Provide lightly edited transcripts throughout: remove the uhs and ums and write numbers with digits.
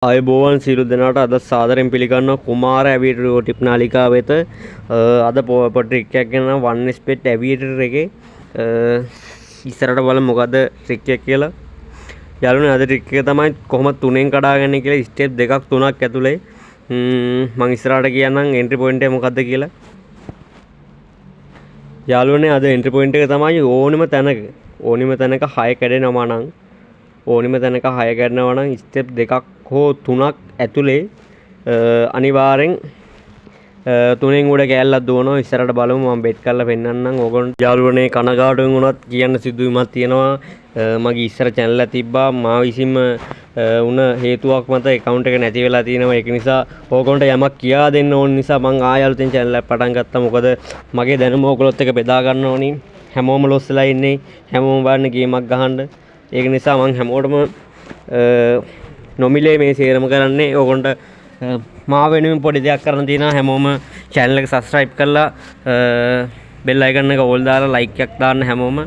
ආයුබෝවන් සියලු දෙනාට අද සාදරයෙන් පිළිගන්නවා කුමාර ඇවියේටර් ටිප් නාලිකාව වෙත. අද පොඩි ට්‍රික් එකක් ගන්නවා 1SP ඇවියේටර් එකේ. ඉස්සරහට බලමු මොකද්ද ට්‍රික් එක කියලා. යාළුවනේ අද ට්‍රික් එක තමයි කොහොමද තුනෙන් කඩාගන්නේ කියලා ස්ටෙප් දෙකක් තුනක් ඇතුලේ. මම ඉස්සරහට කියන්නම් එන්ට්‍රි පොයින්ට් එක මොකද්ද කියලා. යාළුවනේ අද එන්ට්‍රි පොයින්ට් එක තමයි ඕනෙම තැනක 6 කැඩෙනවා නම් ඕනෙම තැනක 6 කැඩෙනවා නම් ස්ටෙප් දෙකක් හෝ තුනක් ඇතුලේ අනිවාර්යෙන් තුනෙන් උඩ කෑල්ලක් දුවනවා. ඉස්සරහට බලමු මම බෙට් කරලා පෙන්නන්නම්. ඕගොල්ලෝ යාළුවනේ කනගාටුවෙන් වුණත් කියන්න සිදුවීමක් තියෙනවා. මගේ ඉස්සර channel එක තිබ්බා මා විසින්ම උන හේතුවක් මත account එක නැති වෙලා තියෙනවා. ඒක නිසා ඕගොල්ලන්ට යමක් කියා දෙන්න ඕන නිසා මම ආයෙ අලුතෙන් channel එක පටන් ගත්තා. මොකද මගේ දැනුම ඕගොල්ලොත් එක්ක බෙදා ගන්න ඕනි. හැමෝම ලොස් වෙලා ඉන්නේ. හැමෝම බලන්න ගේමක් ගහන්න. ඒක නිසා මම හැමෝටම නොමිලේ මේ සේරම කරන්නේ. ඕගොල්ලන්ට මා වෙනුවෙන් පොඩි දෙයක් කරන්න තියෙනවා. හැමෝම channel එක subscribe කරලා bell icon එක ඕල් දාලා like එකක් දාන්න හැමෝම.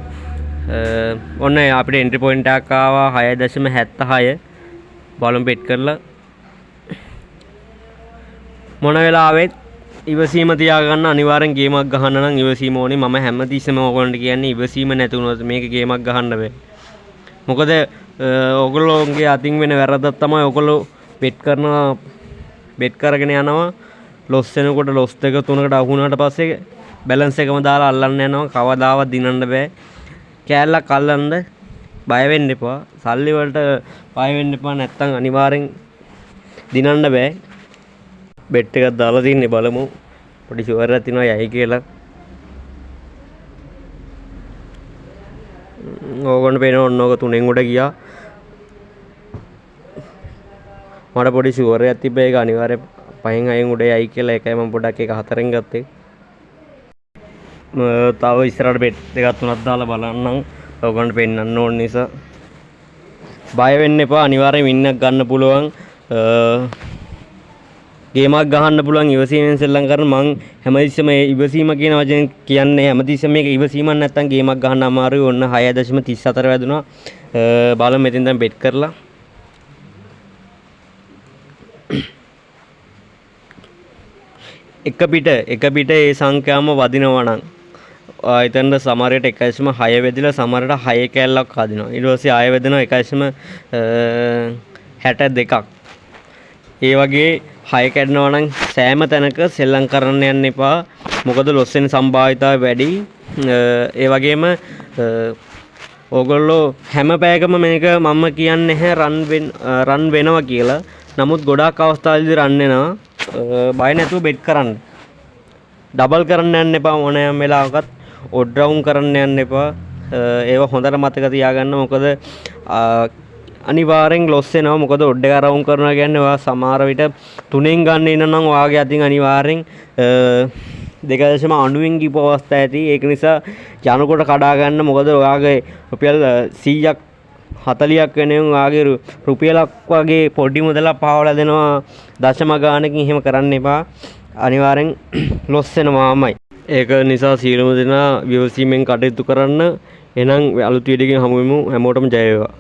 ඔන්න අපිට entry point එකක් ආවා 6.76. බලමු bet කරලා මොන වෙලාවෙත් ඉවසීම තියාගන්න. අනිවාර්යෙන් ගේමක් ගහන්න නම් ඉවසීම ඕනේ. මම හැමතිස්සෙම ඕගොල්ලන්ට කියන්නේ ඉවසීම නැති වුණොත් මේක ගේමක් ගහන්න බෑ. මොකද ඔයගොල්ලෝගේ අතින් වෙන වැරද්දක් තමයි ඔයගොල්ලෝ බෙට් කරගෙන යනවා. ලොස් වෙනකොට ලොස් දෙක තුනකට අහු වුණාට පස්සේ බැලන්ස් එකම දාලා අල්ලන්න යනවා. කවදාවත් දිනන්න බෑ. කෑල්ලක් අල්ලන්න බය වෙන්න එපා. සල්ලි වලට බය වෙන්න එපා. නැත්තම් අනිවාර්යෙන් දිනන්න බෑ. බෙට් එකක් දාලා තින්නේ බලමු. පොඩි ෂුවර් එකක් තියෙනවා යයි කියලා. ඕගොල්ලන්ට පේනවා ඔන්න ඕක තුනෙන් උඩ ගියා. මට පොඩි ෂුවර් එකක් තිබ්බා ඒක අනිවාර්යෙන් 5න් 6න් උඩ යයි කියලා. ඒකයි මම පොඩක් ඒක 4න් ගත්තේ. තව ඉස්සරහට බෙට් දෙකක් තුනක් දාලා බලන්නම්. ඕගොල්ලන්ට පෙන්නන්න ඕන නිසා බය වෙන්න එපා. අනිවාර්යෙන් වින් එකක් ගන්න පුළුවන්. ගේමක් ගහන්න පුළුවන් ඉවසීමෙන් සෙල්ලම් කරන මං හැමතිස්සෙම මේ ඉවසීම කියන වචනේ කියන්නේ හැමතිස්සෙම මේක ඉවසීමක් නැත්තම් ගේමක් ගහන්න අමාරුයි. ඔන්න 6.34 වැදුනා. බලමු මෙතෙන් දැන් බෙට් කරලා එක පිට ඒ සංඛ්‍යාවම වදිනවා නම් එතනට සමහරට 1.6 වැදිලා සමහරට 6 කැල්ලක් හදිනවා. ඊට පස්සේ ආයෙ වැදෙනවා 1.62ක්. ඒ වගේ 6 කැඩනවා නම් සෑම තැනක සෙල්ලම් කරන්න යන්න එපා. මොකද ලොස් වෙන සම්භාවිතාවය වැඩි. ඒ වගේම ඕගොල්ලෝ හැම පැයකම මේක මම කියන්නේ නැහැ රන් වෙනවා කියලා. නමුත් ගොඩාක් අවස්ථාවලදී රන් වෙනවා. බය නැතුව බෙට් කරන්න. ඩබල් කරන්න යන්න එපා. මොනෑම වෙලාවකත් ඔඩ් රවුන්ඩ් කරන්න යන්න එපා. ඒවා හොඳට මතක තියාගන්න. මොකද අනිවාර්යෙන් ලොස් වෙනවා. මොකද ඔඩ් එක රවුන්ඩ් කරනවා කියන්නේ ඔයා සමහර විට තුනෙන් ගන්න ඉන්න නම් ඔයාගේ අතින් අනිවාර්යෙන් 2.90න් ගිපු අවස්ථා ඇති. ඒක නිසා යනකොට කඩා ගන්න. මොකද ඔයාගේ රුපියල් 100ක් 40ක් වෙනුවෙන් ඔයාගේ රුපියලක් වගේ පොඩි මුදලක් පාවලා දෙනවා දශම ගානකින්. එහෙම කරන්න එපා. අනිවාර්යෙන් ලොස් වෙනවාමයි. ඒක නිසා සියලුම දෙනා විවසීමෙන් කටයුතු කරන්න. එහෙනම් අලුත් වීඩියෝ එකකින් හමු වෙමු. හැමෝටම ජය වේවා.